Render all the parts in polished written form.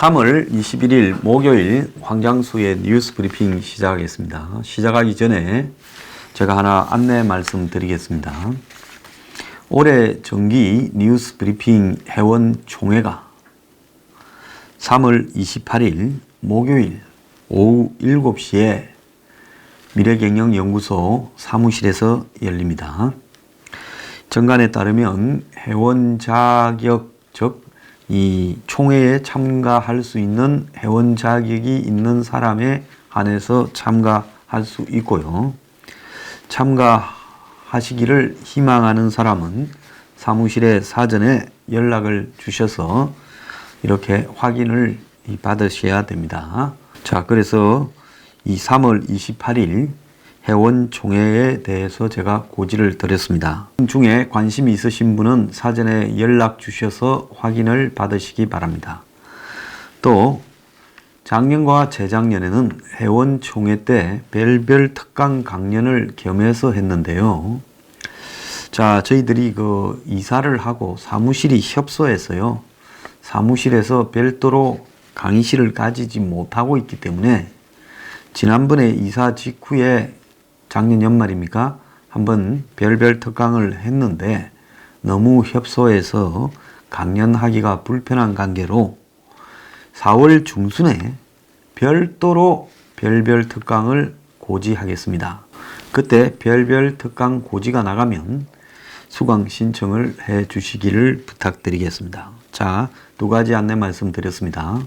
3월 21일 목요일 황장수의 뉴스 브리핑 시작하겠습니다. 시작하기 전에 제가 하나 안내 말씀드리겠습니다. 올해 정기 뉴스 브리핑 회원총회가 3월 28일 목요일 오후 7시에 미래경영연구소 사무실에서 열립니다. 정관에 따르면 회원 자격, 즉 이 총회에 참가할 수 있는 회원 자격이 있는 사람에 한해서 참가할 수 있고요. 참가하시기를 희망하는 사람은 사무실에 사전에 연락을 주셔서 이렇게 확인을 받으셔야 됩니다. 자, 그래서 이 3월 28일 회원총회에 대해서 제가 고지를 드렸습니다. 중에 관심이 있으신 분은 사전에 연락 주셔서 확인을 받으시기 바랍니다. 또 작년과 재작년에는 회원총회 때 별별 특강 강연을 겸해서 했는데요. 자, 저희들이 그 이사를 하고 사무실이 협소해서요. 사무실에서 별도로 강의실을 가지지 못하고 있기 때문에 지난번에 이사 직후에 작년 연말입니까? 한번 별별 특강을 했는데 너무 협소해서 강연하기가 불편한 관계로 4월 중순에 별도로 별별 특강을 고지하겠습니다. 그때 별별 특강 고지가 나가면 수강 신청을 해 주시기를 부탁드리겠습니다. 자, 두 가지 안내 말씀드렸습니다.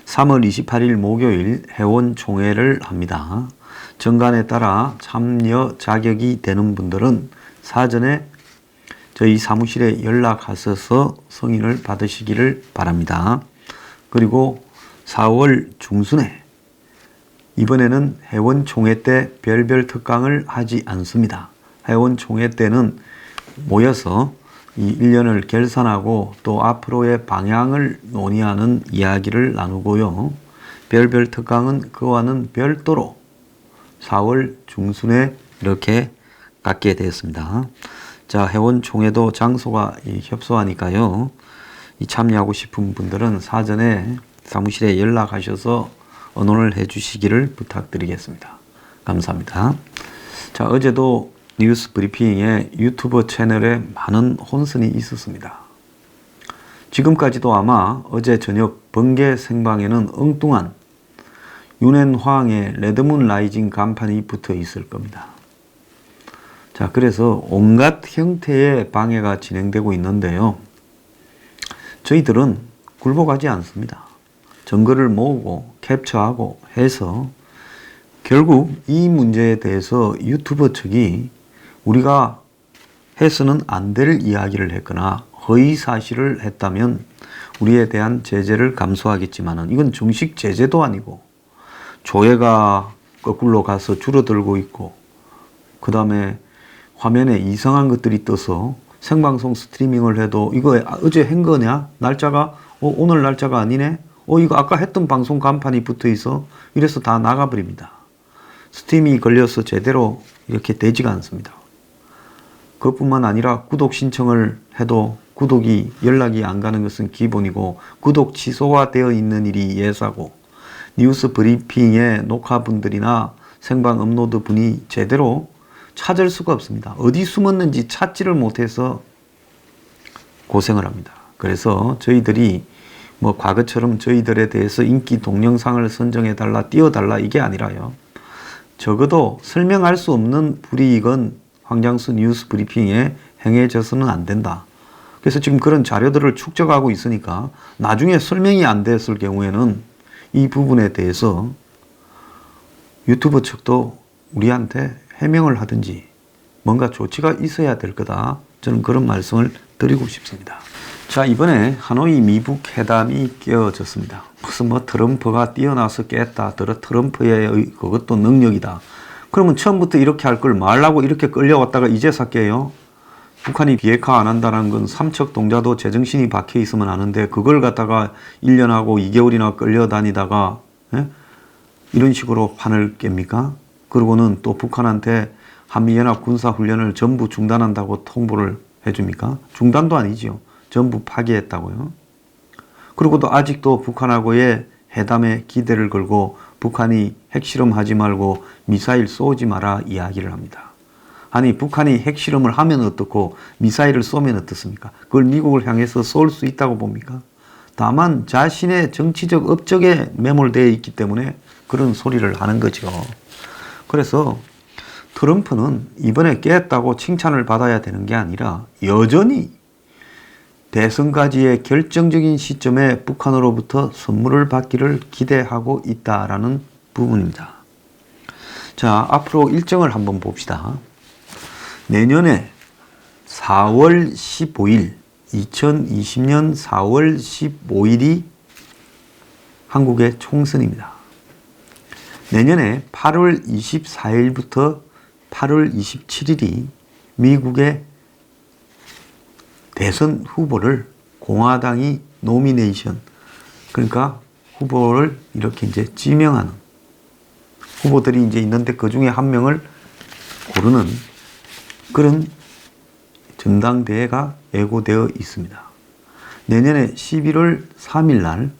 3월 28일 목요일 회원총회를 합니다. 정관에 따라 참여 자격이 되는 분들은 사전에 저희 사무실에 연락하셔서 승인을 받으시기를 바랍니다. 그리고 4월 중순에 이번에는 회원총회 때 별별 특강을 하지 않습니다. 회원총회 때는 모여서 이 1년을 결산하고 또 앞으로의 방향을 논의하는 이야기를 나누고요. 별별 특강은 그와는 별도로 4월 중순에 이렇게 갖게 되었습니다. 자, 회원총회도 장소가 협소하니까요. 참여하고 싶은 분들은 사전에 사무실에 연락하셔서 언원을 해 주시기를 부탁드리겠습니다. 감사합니다. 자, 어제도 뉴스 브리핑에 유튜브 채널에 많은 혼선이 있었습니다. 지금까지도 아마 어제 저녁 번개 생방에는 엉뚱한 윤앤황의 레드문 라이징 간판이 붙어 있을 겁니다. 자, 그래서 온갖 형태의 방해가 진행되고 있는데요. 저희들은 굴복하지 않습니다. 증거를 모으고 캡처하고 해서 결국 이 문제에 대해서 유튜버 측이 우리가 해서는 안 될 이야기를 했거나 허위 사실을 했다면 우리에 대한 제재를 감수하겠지만은 이건 정식 제재도 아니고 조회가 거꾸로 가서 줄어들고 있고 그 다음에 화면에 이상한 것들이 떠서 생방송 스트리밍을 해도 이거 어제 한 거냐? 날짜가 오늘 날짜가 아니네? 이거 아까 했던 방송 간판이 붙어 있어? 이래서 다 나가버립니다. 스트리밍이 걸려서 제대로 이렇게 되지가 않습니다. 그것뿐만 아니라 구독 신청을 해도 구독이 연락이 안 가는 것은 기본이고 구독 취소가 되어 있는 일이 예사고 뉴스 브리핑의 녹화분들이나 생방 업로드 분이 제대로 찾을 수가 없습니다. 어디 숨었는지 찾지를 못해서 고생을 합니다. 그래서 저희들이 뭐 과거처럼 저희들에 대해서 인기 동영상을 선정해달라, 띄워달라 이게 아니라요. 적어도 설명할 수 없는 불이익은 황장수 뉴스 브리핑에 행해져서는 안 된다. 그래서 지금 그런 자료들을 축적하고 있으니까 나중에 설명이 안 됐을 경우에는 이 부분에 대해서 유튜브 측도 우리한테 해명을 하든지 뭔가 조치가 있어야 될 거다. 저는 그런 말씀을 드리고 싶습니다. 자, 이번에 하노이 미북 회담이 깨어졌습니다. 무슨 뭐 트럼프가 뛰어나서 깼다. 트럼프의 그것도 능력이다. 그러면 처음부터 이렇게 할 걸 말라고 이렇게 끌려왔다가 이제서 깨요? 북한이 비핵화 안 한다는 건 삼척 동자도 제정신이 박혀 있으면 아는데 그걸 갖다가 1년하고 2개월이나 끌려다니다가 이런 식으로 판을 깹니까? 그러고는 또 북한한테 한미연합 군사훈련을 전부 중단한다고 통보를 해줍니까? 중단도 아니죠. 전부 파기했다고요. 그리고도 아직도 북한하고의 회담에 기대를 걸고 북한이 핵실험하지 말고 미사일 쏘지 마라 이야기를 합니다. 아니 북한이 핵실험을 하면 어떻고 미사일을 쏘면 어떻습니까? 그걸 미국을 향해서 쏠 수 있다고 봅니까? 다만 자신의 정치적 업적에 매몰되어 있기 때문에 그런 소리를 하는 거죠. 그래서 트럼프는 이번에 깼다고 칭찬을 받아야 되는 게 아니라 여전히 대선까지의 결정적인 시점에 북한으로부터 선물을 받기를 기대하고 있다라는 부분입니다. 자, 앞으로 일정을 한번 봅시다. 내년에 4월 15일, 2020년 4월 15일이 한국의 총선입니다. 내년에 8월 24일부터 8월 27일이 미국의 대선 후보를 공화당이 노미네이션, 그러니까 후보를 이렇게 이제 지명하는 후보들이 이제 있는데 그 중에 한 명을 고르는 그런 전당대회가 예고되어 있습니다. 내년에 11월 3일 날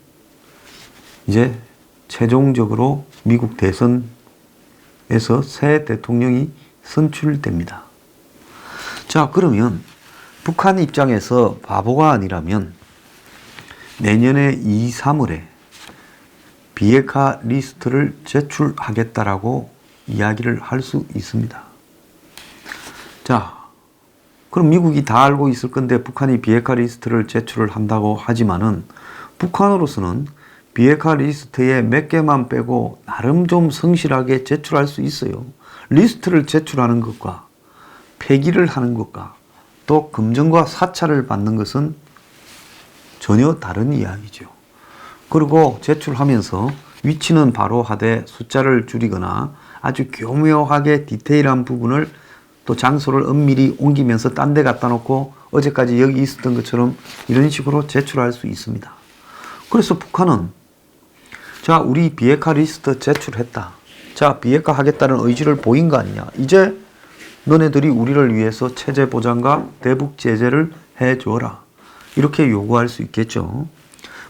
이제 최종적으로 미국 대선에서 새 대통령이 선출됩니다. 자, 그러면 북한 입장에서 바보가 아니라면 내년에 2, 3월에 비핵화 리스트를 제출하겠다라고 이야기를 할 수 있습니다. 자, 그럼 미국이 다 알고 있을 건데 북한이 비핵화 리스트를 제출을 한다고 하지만은 북한으로서는 비핵화 리스트에 몇 개만 빼고 나름 좀 성실하게 제출할 수 있어요. 리스트를 제출하는 것과 폐기를 하는 것과 또 검증과 사찰을 받는 것은 전혀 다른 이야기죠. 그리고 제출하면서 위치는 바로 하되 숫자를 줄이거나 아주 교묘하게 디테일한 부분을 또 장소를 엄밀히 옮기면서 딴 데 갖다 놓고 어제까지 여기 있었던 것처럼 이런 식으로 제출할 수 있습니다. 그래서 북한은 자, 우리 비핵화 리스트 제출했다. 자, 비핵화 하겠다는 의지를 보인 거 아니냐. 이제 너네들이 우리를 위해서 체제 보장과 대북 제재를 해줘라. 이렇게 요구할 수 있겠죠.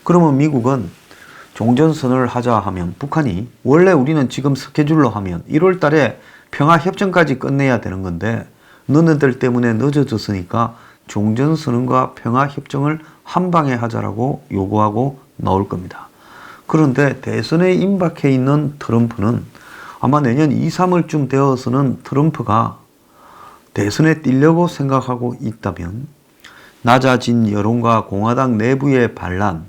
그러면 미국은 종전선언을 하자 하면 북한이 원래 우리는 지금 스케줄로 하면 1월 달에 평화협정까지 끝내야 되는 건데 너네들 때문에 늦어졌으니까 종전선언과 평화협정을 한 방에 하자라고 요구하고 나올 겁니다. 그런데 대선에 임박해 있는 트럼프는 아마 내년 2, 3월쯤 되어서는 트럼프가 대선에 뛰려고 생각하고 있다면 낮아진 여론과 공화당 내부의 반란,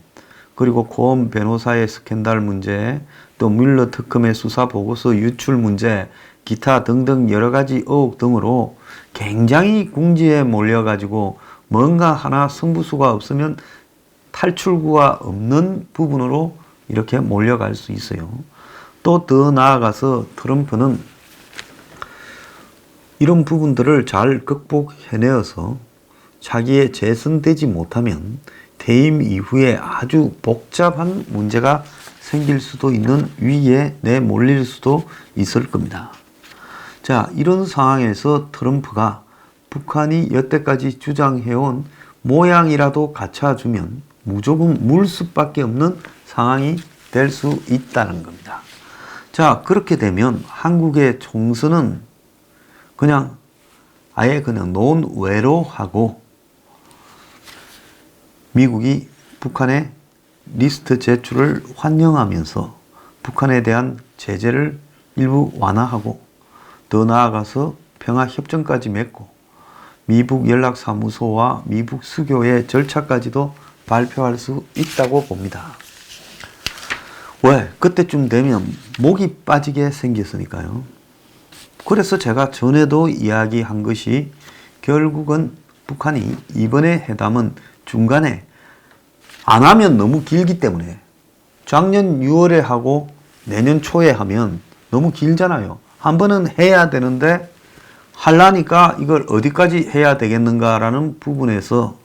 그리고 고은 변호사의 스캔들 문제, 또 뮬러 특검의 수사 보고서 유출 문제, 기타 등등 여러 가지 의혹 등으로 굉장히 궁지에 몰려가지고 뭔가 하나 승부수가 없으면 탈출구가 없는 부분으로 이렇게 몰려갈 수 있어요. 또 더 나아가서 트럼프는 이런 부분들을 잘 극복해내어서 자기의 재선되지 못하면 퇴임 이후에 아주 복잡한 문제가 생길 수도 있는 위기에 내몰릴 수도 있을 겁니다. 자, 이런 상황에서 트럼프가 북한이 여태까지 주장해온 모양이라도 갖춰주면 무조건 물 수밖에 없는 상황이 될 수 있다는 겁니다. 자, 그렇게 되면 한국의 총선은 그냥 아예 그냥 논외로 하고 미국이 북한의 리스트 제출을 환영하면서 북한에 대한 제재를 일부 완화하고 더 나아가서 평화협정까지 맺고 미북 연락사무소와 미북 수교의 절차까지도 발표할 수 있다고 봅니다. 왜? 그때쯤 되면 목이 빠지게 생겼으니까요. 그래서 제가 전에도 이야기한 것이 결국은 북한이 이번에 회담은 중간에 안 하면 너무 길기 때문에 작년 6월에 하고 내년 초에 하면 너무 길잖아요. 한 번은 해야 되는데 하려니까 이걸 어디까지 해야 되겠는가라는 부분에서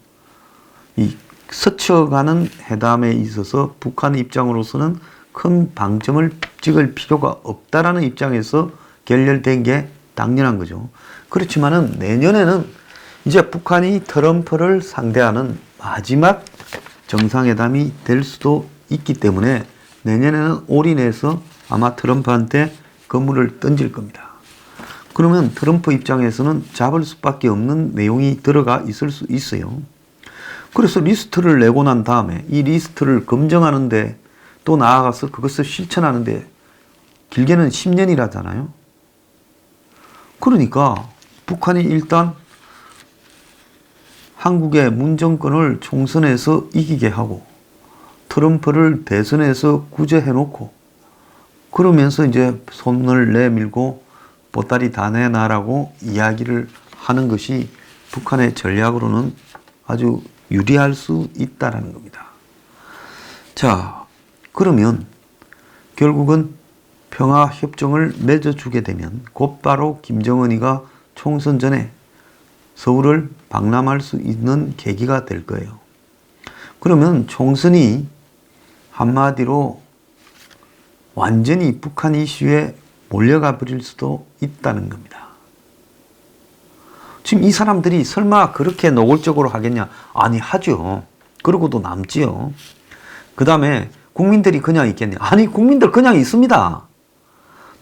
이 스쳐가는 회담에 있어서 북한 입장으로서는 큰 방점을 찍을 필요가 없다라는 입장에서 결렬된 게 당연한 거죠. 그렇지만은 내년에는 이제 북한이 트럼프를 상대하는 마지막 정상회담이 될 수도 있기 때문에 내년에는 올인해서 아마 트럼프한테 건물을 던질 겁니다. 그러면 트럼프 입장에서는 잡을 수밖에 없는 내용이 들어가 있을 수 있어요. 그래서 리스트를 내고 난 다음에 이 리스트를 검증하는데 또 나아가서 그것을 실천하는데 길게는 10년이라잖아요. 그러니까 북한이 일단 한국의 문정권을 총선에서 이기게 하고 트럼프를 대선에서 구제해놓고 그러면서 이제 손을 내밀고 보따리 다 내놔라고 이야기를 하는 것이 북한의 전략으로는 아주 유리할 수 있다는 겁니다. 자, 그러면 결국은 평화협정을 맺어주게 되면 곧바로 김정은이가 총선 전에 서울을 방남할 수 있는 계기가 될 거예요. 그러면 총선이 한마디로 완전히 북한 이슈에 몰려가 버릴 수도 있다는 겁니다. 지금 이 사람들이 설마 그렇게 노골적으로 하겠냐? 아니, 하죠. 그러고도 남지요. 그 다음에 국민들이 그냥 있겠냐? 아니, 국민들 그냥 있습니다.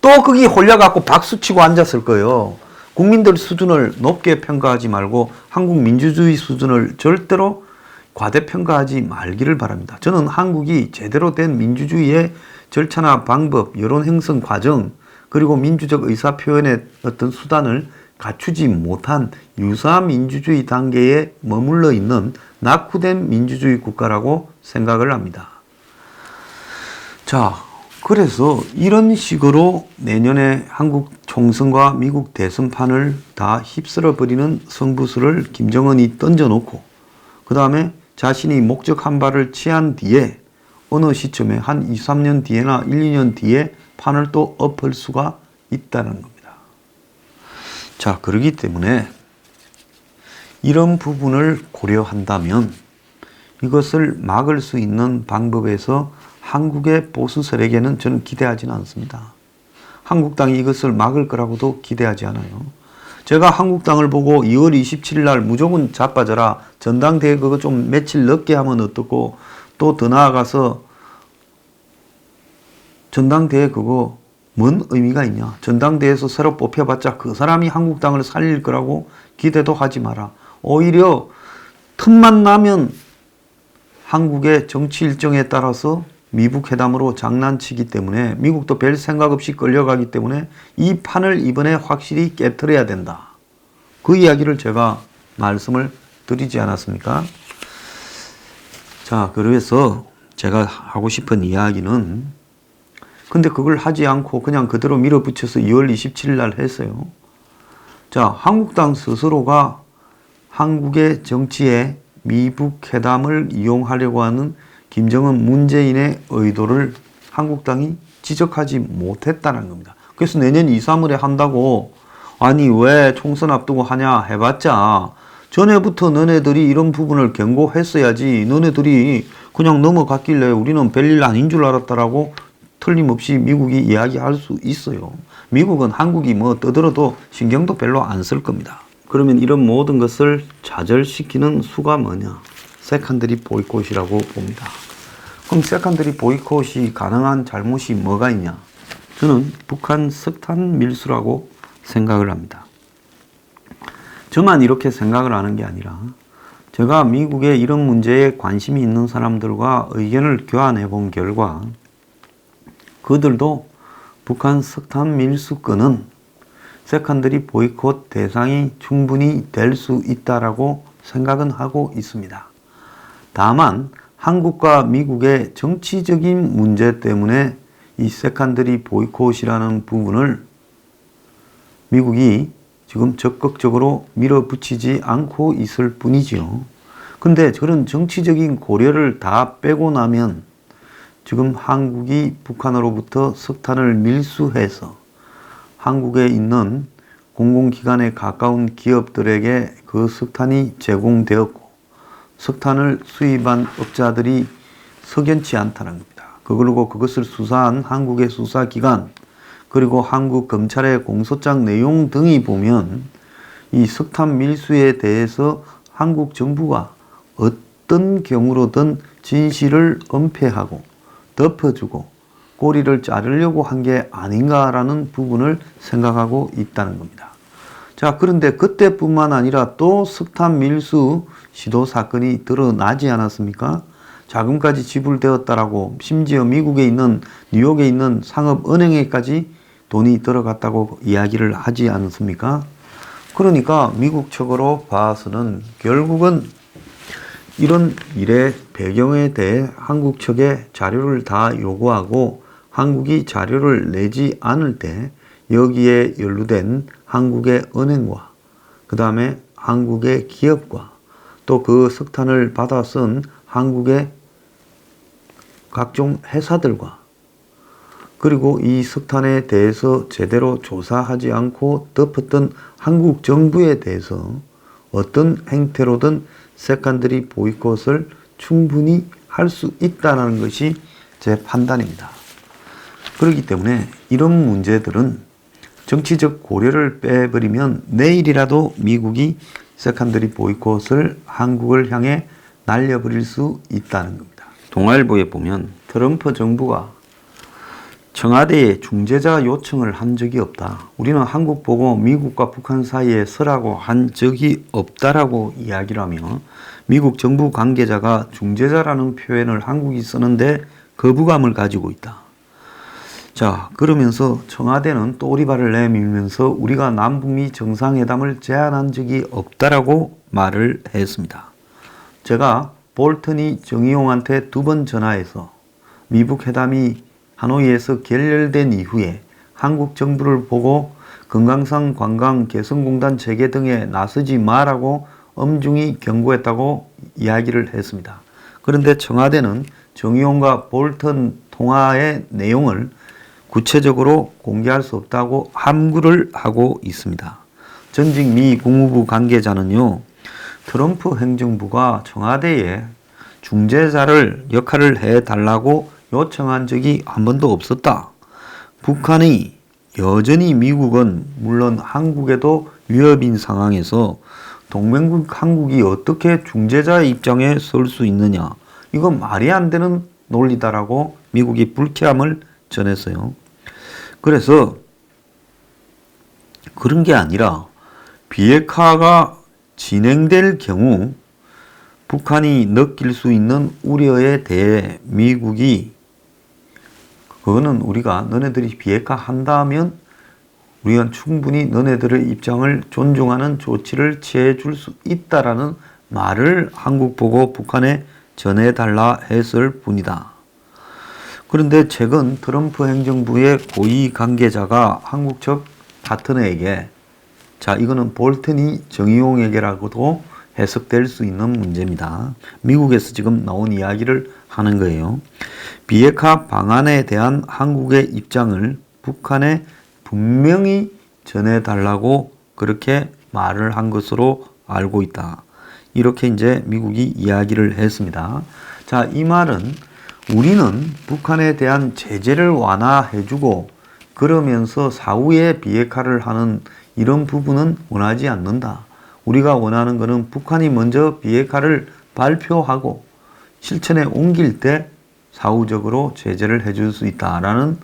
또 거기 홀려갖고 박수치고 앉았을 거예요. 국민들 수준을 높게 평가하지 말고 한국 민주주의 수준을 절대로 과대평가하지 말기를 바랍니다. 저는 한국이 제대로 된 민주주의의 절차나 방법, 여론 형성 과정, 그리고 민주적 의사표현의 어떤 수단을 갖추지 못한 유사 민주주의 단계에 머물러 있는 낙후된 민주주의 국가라고 생각을 합니다. 자, 그래서 이런 식으로 내년에 한국 총선과 미국 대선판을 다 휩쓸어 버리는 승부수를 김정은이 던져놓고 그 다음에 자신이 목적 한 발을 취한 뒤에 어느 시점에 한 2, 3년 뒤에나 1, 2년 뒤에 판을 또 엎을 수가 있다는 겁니다. 자, 그렇기 때문에 이런 부분을 고려한다면 이것을 막을 수 있는 방법에서 한국의 보수 세력에는 저는 기대하지는 않습니다. 한국당이 이것을 막을 거라고도 기대하지 않아요. 제가 한국당을 보고 2월 27일 날 무조건 자빠져라. 전당대회 그거 좀 며칠 늦게 하면 어떻고 또 더 나아가서 전당대회 그거 뭔 의미가 있냐. 전당대회에서 새로 뽑혀봤자 그 사람이 한국당을 살릴 거라고 기대도 하지 마라. 오히려 틈만 나면 한국의 정치 일정에 따라서 미북 회담으로 장난치기 때문에 미국도 별 생각 없이 끌려가기 때문에 이 판을 이번에 확실히 깨트려야 된다. 그 이야기를 제가 말씀을 드리지 않았습니까? 자, 그래서 제가 하고 싶은 이야기는 근데 그걸 하지 않고 그냥 그대로 밀어붙여서 2월 27일 날 했어요. 자, 한국당 스스로가 한국의 정치에 미북 회담을 이용하려고 하는 김정은 문재인의 의도를 한국당이 지적하지 못했다는 겁니다. 그래서 내년 2, 3월에 한다고 아니 왜 총선 앞두고 하냐 해봤자 전에부터 너네들이 이런 부분을 경고했어야지 너네들이 그냥 넘어갔길래 우리는 별일 아닌 줄 알았다라고 틀림없이 미국이 이야기할 수 있어요. 미국은 한국이 뭐 떠들어도 신경도 별로 안 쓸 겁니다. 그러면 이런 모든 것을 좌절시키는 수가 뭐냐? 세컨더리 보이콧이라고 봅니다. 그럼 세컨더리 보이콧이 가능한 잘못이 뭐가 있냐? 저는 북한 석탄 밀수라고 생각을 합니다. 저만 이렇게 생각을 하는 게 아니라 제가 미국의 이런 문제에 관심이 있는 사람들과 의견을 교환해 본 결과 그들도 북한 석탄 밀수 건은 세컨더리 보이콧 대상이 충분히 될 수 있다라고 생각은 하고 있습니다. 다만 한국과 미국의 정치적인 문제 때문에 이 세컨더리 보이콧이라는 부분을 미국이 지금 적극적으로 밀어붙이지 않고 있을 뿐이지요. 근데 저런 정치적인 고려를 다 빼고 나면 지금 한국이 북한으로부터 석탄을 밀수해서 한국에 있는 공공기관에 가까운 기업들에게 그 석탄이 제공되었고 석탄을 수입한 업자들이 석연치 않다는 겁니다. 그리고 그것을 수사한 한국의 수사기관 그리고 한국 검찰의 공소장 내용 등이 보면 이 석탄 밀수에 대해서 한국 정부가 어떤 경우로든 진실을 은폐하고 덮어주고 꼬리를 자르려고 한 게 아닌가라는 부분을 생각하고 있다는 겁니다. 자, 그런데 그때뿐만 아니라 또 석탄 밀수 시도 사건이 드러나지 않았습니까? 자금까지 지불되었다라고, 심지어 미국에 있는, 뉴욕에 있는 상업은행에까지 돈이 들어갔다고 이야기를 하지 않습니까? 그러니까 미국 측으로 봐서는 결국은 이런 일의 배경에 대해 한국 측에 자료를 다 요구하고 한국이 자료를 내지 않을 때 여기에 연루된 한국의 은행과 그 다음에 한국의 기업과 또 그 석탄을 받아 쓴 한국의 각종 회사들과 그리고 이 석탄에 대해서 제대로 조사하지 않고 덮었던 한국 정부에 대해서 어떤 행태로든 세컨더리 보이콧을 충분히 할 수 있다는 것이 제 판단입니다. 그렇기 때문에 이런 문제들은 정치적 고려를 빼버리면 내일이라도 미국이 세컨더리 보이콧을 한국을 향해 날려버릴 수 있다는 겁니다. 동아일보에 보면 트럼프 정부가 청와대에 중재자 요청을 한 적이 없다. 우리는 한국 보고 미국과 북한 사이에 서라고 한 적이 없다라고 이야기를 하며 미국 정부 관계자가 중재자라는 표현을 한국이 쓰는데 거부감을 가지고 있다. 자, 그러면서 청와대는 또 오리발을 내밀면서 우리가 남북미 정상회담을 제안한 적이 없다라고 말을 했습니다. 제가 볼턴이 정의용한테 2번 전화해서 미북 회담이 하노이에서 결렬된 이후에 한국 정부를 보고 금강산 관광 개성공단 재개 등에 나서지 마라고 엄중히 경고했다고 이야기를 했습니다. 그런데 청와대는 정의용과 볼턴 통화의 내용을 구체적으로 공개할 수 없다고 함구를 하고 있습니다. 전직 미 국무부 관계자는요, 트럼프 행정부가 청와대에 중재자를 역할을 해달라고 요청한 적이 한 번도 없었다. 북한이 여전히 미국은 물론 한국에도 위협인 상황에서 동맹국 한국이 어떻게 중재자의 입장에 설 수 있느냐. 이건 말이 안 되는 논리다라고 미국이 불쾌함을 전했어요. 그래서 그런 게 아니라 비핵화가 진행될 경우 북한이 느낄 수 있는 우려에 대해 미국이 그거는 우리가 너네들이 비핵화 한다면 우리가 충분히 너네들의 입장을 존중하는 조치를 취해 줄 수 있다라는 말을 한국 보고 북한에 전해달라 했을 뿐이다. 그런데 최근 트럼프 행정부의 고위 관계자가 한국 측 파트너에게 자, 이거는 볼턴이 정의용에게라고도 해석될 수 있는 문제입니다. 미국에서 지금 나온 이야기를 하는 거예요. 비핵화 방안에 대한 한국의 입장을 북한에 분명히 전해달라고 그렇게 말을 한 것으로 알고 있다. 이렇게 이제 미국이 이야기를 했습니다. 자, 이 말은 우리는 북한에 대한 제재를 완화해주고 그러면서 사후에 비핵화를 하는 이런 부분은 원하지 않는다. 우리가 원하는 것은 북한이 먼저 비핵화를 발표하고 실천에 옮길 때 사후적으로 제재를 해줄 수 있다라는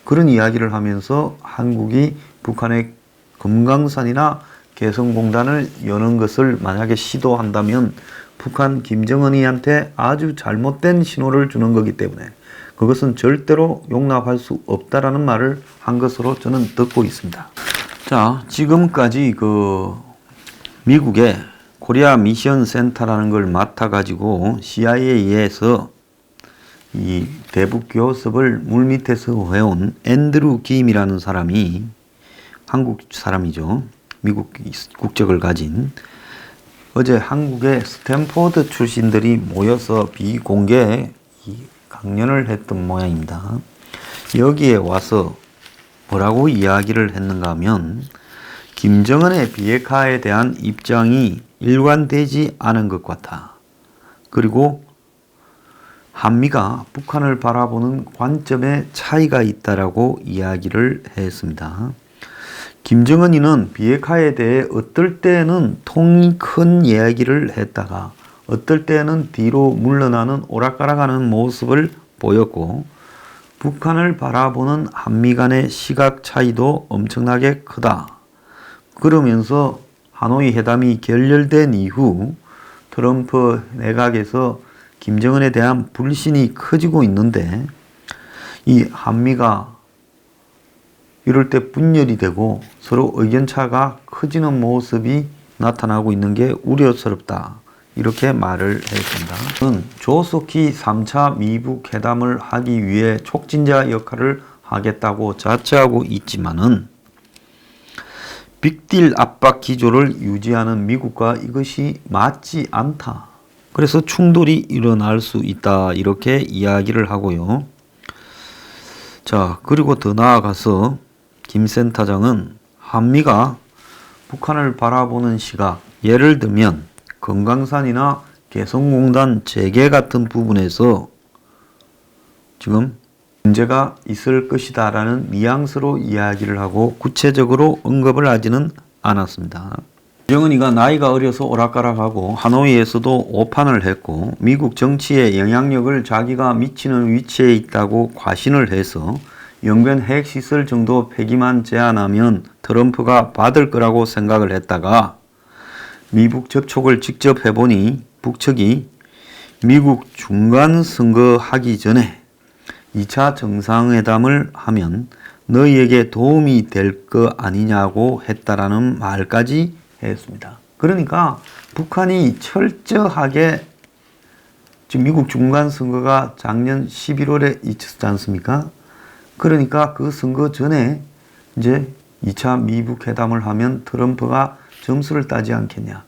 그런 이야기를 하면서 한국이 북한의 금강산이나 개성공단을 여는 것을 만약에 시도한다면 북한 김정은이한테 아주 잘못된 신호를 주는 거기 때문에 그것은 절대로 용납할 수 없다라는 말을 한 것으로 저는 듣고 있습니다. 자, 지금까지 미국의 코리아 미션 센터라는 걸 맡아가지고 CIA에서 이 대북 교섭을 물밑에서 해온 앤드루 김이라는 사람이 한국 사람이죠. 미국 국적을 가진 어제 한국의 스탠포드 출신들이 모여서 비공개 강연을 했던 모양입니다. 여기에 와서 뭐라고 이야기를 했는가 하면 김정은의 비핵화에 대한 입장이 일관되지 않은 것 같아. 그리고 한미가 북한을 바라보는 관점에 차이가 있다라고 이야기를 했습니다. 김정은이는 비핵화에 대해 어떨 때는 통이 큰 이야기를 했다가 어떨 때는 뒤로 물러나는 오락가락하는 모습을 보였고 북한을 바라보는 한미 간의 시각 차이도 엄청나게 크다. 그러면서 하노이 회담이 결렬된 이후 트럼프 내각에서 김정은에 대한 불신이 커지고 있는데 이 한미가 이럴 때 분열이 되고 서로 의견차가 커지는 모습이 나타나고 있는 게 우려스럽다. 이렇게 말을 했습니다. 조속히 3차 미북 회담을 하기 위해 촉진자 역할을 하겠다고 자처하고 있지만은 빅딜 압박 기조를 유지하는 미국과 이것이 맞지 않다. 그래서 충돌이 일어날 수 있다. 이렇게 이야기를 하고요. 자, 그리고 더 나아가서 김 센터장은 한미가 북한을 바라보는 시각, 예를 들면 금강산이나 개성공단 재개 같은 부분에서 지금 문제가 있을 것이다 라는 뉘앙스로 이야기를 하고 구체적으로 언급을 하지는 않았습니다. 김정은이가 나이가 어려서 오락가락하고 하노이에서도 오판을 했고 미국 정치의 영향력을 자기가 미치는 위치에 있다고 과신을 해서 영변 핵시설 정도 폐기만 제안하면 트럼프가 받을 거라고 생각을 했다가 미북 접촉을 직접 해보니 북측이 미국 중간선거 하기 전에 2차 정상회담을 하면 너희에게 도움이 될 거 아니냐고 했다라는 말까지 했습니다. 그러니까 북한이 철저하게 지금 미국 중간선거가 작년 11월에 있었지 않습니까? 그러니까 그 선거 전에 이제 2차 미북 회담을 하면 트럼프가 점수를 따지 않겠냐.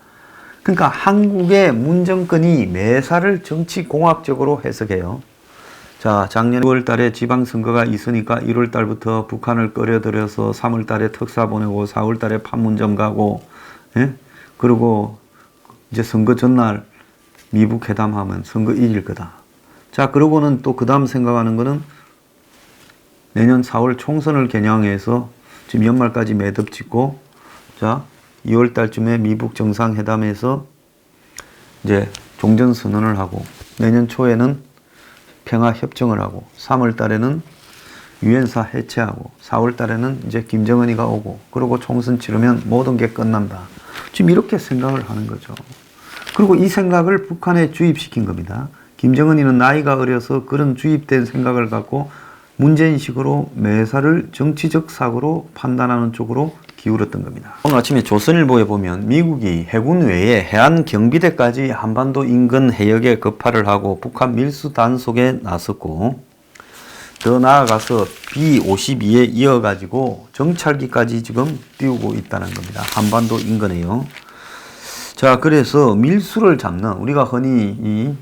그러니까 한국의 문 정권이 매사를 정치공학적으로 해석해요. 자, 작년 9월 달에 지방선거가 있으니까 1월 달부터 북한을 끌어들여서 3월 달에 특사 보내고 4월 달에 판문점 가고, 예? 그리고 이제 선거 전날 미북 회담하면 선거 이길 거다. 자, 그러고는 또 그 다음 생각하는 거는 내년 4월 총선을 겨냥해서 지금 연말까지 매듭 짓고, 자, 2월 달쯤에 미북 정상회담에서 이제 종전선언을 하고 내년 초에는 평화협정을 하고 3월 달에는 유엔사 해체하고 4월 달에는 이제 김정은이가 오고 그리고 총선 치르면 모든 게 끝난다. 지금 이렇게 생각을 하는 거죠. 그리고 이 생각을 북한에 주입시킨 겁니다. 김정은이는 나이가 어려서 그런 주입된 생각을 갖고 문제인식으로 매사를 정치적 사고로 판단하는 쪽으로 기울었던 겁니다. 오늘 아침에 조선일보에 보면 미국이 해군 외에 해안 경비대까지 한반도 인근 해역에 급파를 하고 북한 밀수 단속에 나섰고 더 나아가서 B-52에 이어가지고 정찰기까지 지금 띄우고 있다는 겁니다. 한반도 인근에요. 자, 그래서 밀수를 잡는 우리가 흔히 이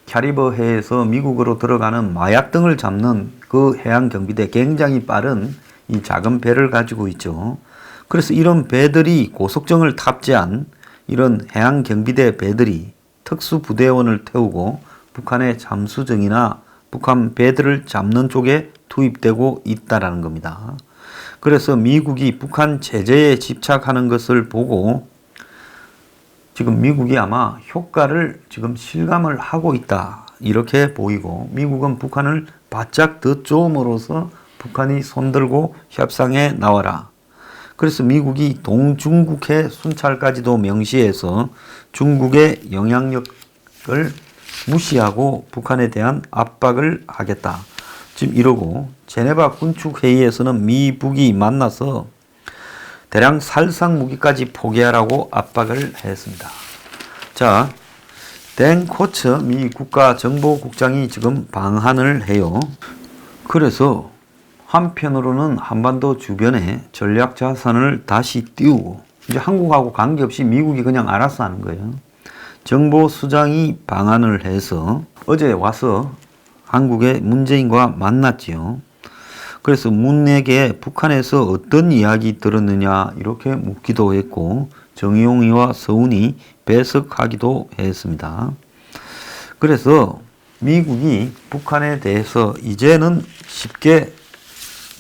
캐리버 해에서 미국으로 들어가는 마약 등을 잡는 그 해양 경비대 굉장히 빠른 이 작은 배를 가지고 있죠. 그래서 이런 배들이 고속정을 탑재한 이런 해양 경비대 배들이 특수부대원을 태우고 북한의 잠수정이나 북한 배들을 잡는 쪽에 투입되고 있다라는 겁니다. 그래서 미국이 북한 제재에 집착하는 것을 보고 지금 미국이 아마 효과를 지금 실감을 하고 있다. 이렇게 보이고 미국은 북한을 바짝 덧조음으로써 북한이 손들고 협상에 나와라. 그래서 미국이 동중국해 순찰까지도 명시해서 중국의 영향력을 무시하고 북한에 대한 압박을 하겠다. 지금 이러고 제네바 군축회의에서는 미, 북이 만나서 대량 살상 무기까지 포기하라고 압박을 했습니다. 자, 댄 코처 미 국가정보국장이 지금 방한을 해요. 그래서 한편으로는 한반도 주변에 전략 자산을 다시 띄우고 이제 한국하고 관계없이 미국이 그냥 알아서 하는 거예요. 정보수장이 방한을 해서 어제 와서 한국의 문재인과 만났지요. 그래서 문에게 북한에서 어떤 이야기 들었느냐 이렇게 묻기도 했고 정의용이와 서훈이 배석하기도 했습니다. 그래서 미국이 북한에 대해서 이제는 쉽게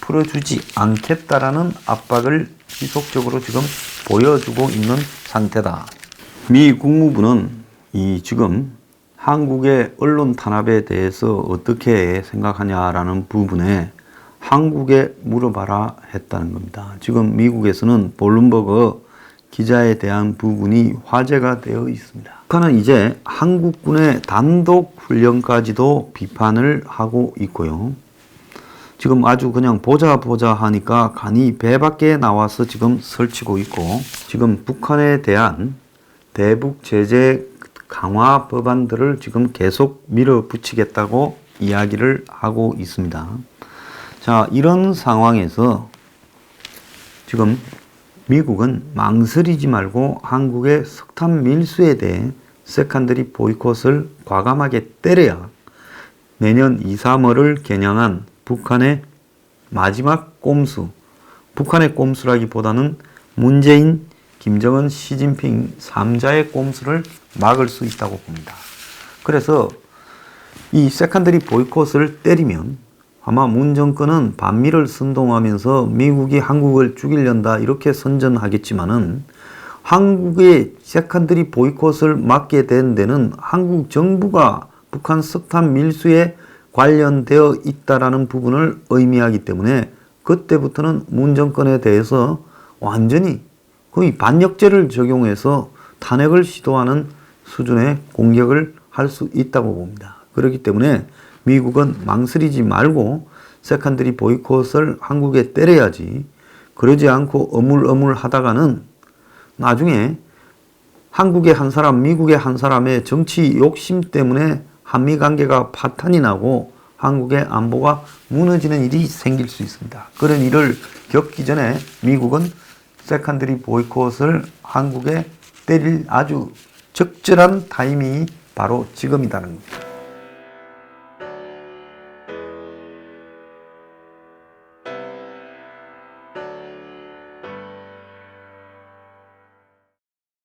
풀어주지 않겠다라는 압박을 지속적으로 지금 보여주고 있는 상태다. 미 국무부는 이 지금 한국의 언론 탄압에 대해서 어떻게 생각하냐라는 부분에 한국에 물어봐라 했다는 겁니다. 지금 미국에서는 블룸버그 기자에 대한 부분이 화제가 되어 있습니다. 북한은 이제 한국군의 단독 훈련까지도 비판을 하고 있고요. 지금 아주 그냥 보자 하니까 간이 배 밖에 나와서 지금 설치고 있고, 지금 북한에 대한 대북 제재 강화 법안들을 지금 계속 밀어붙이겠다고 이야기를 하고 있습니다. 자, 이런 상황에서 지금 미국은 망설이지 말고 한국의 석탄 밀수에 대해 세컨더리 보이콧을 과감하게 때려야 내년 2, 3월을 겨냥한 북한의 마지막 꼼수, 북한의 꼼수라기보다는 문재인, 김정은, 시진핑 3자의 꼼수를 막을 수 있다고 봅니다. 그래서 이 세컨더리 보이콧을 때리면 아마 문 정권은 반미를 선동하면서 미국이 한국을 죽이려다 이렇게 선전하겠지만은 한국의 세컨더리 보이콧을 막게 된 데는 한국 정부가 북한 석탄 밀수에 관련되어 있다라는 부분을 의미하기 때문에 그때부터는 문 정권에 대해서 완전히 거의 반역죄를 적용해서 탄핵을 시도하는 수준의 공격을 할 수 있다고 봅니다. 그렇기 때문에 미국은 망설이지 말고 세컨더리 보이콧을 한국에 때려야지, 그러지 않고 어물어물 하다가는 나중에 한국의 한 사람, 미국의 한 사람의 정치 욕심 때문에 한미 관계가 파탄이 나고 한국의 안보가 무너지는 일이 생길 수 있습니다. 그런 일을 겪기 전에 미국은 세컨더리 보이콧을 한국에 때릴 아주 적절한 타이밍이 바로 지금이라는 겁니다.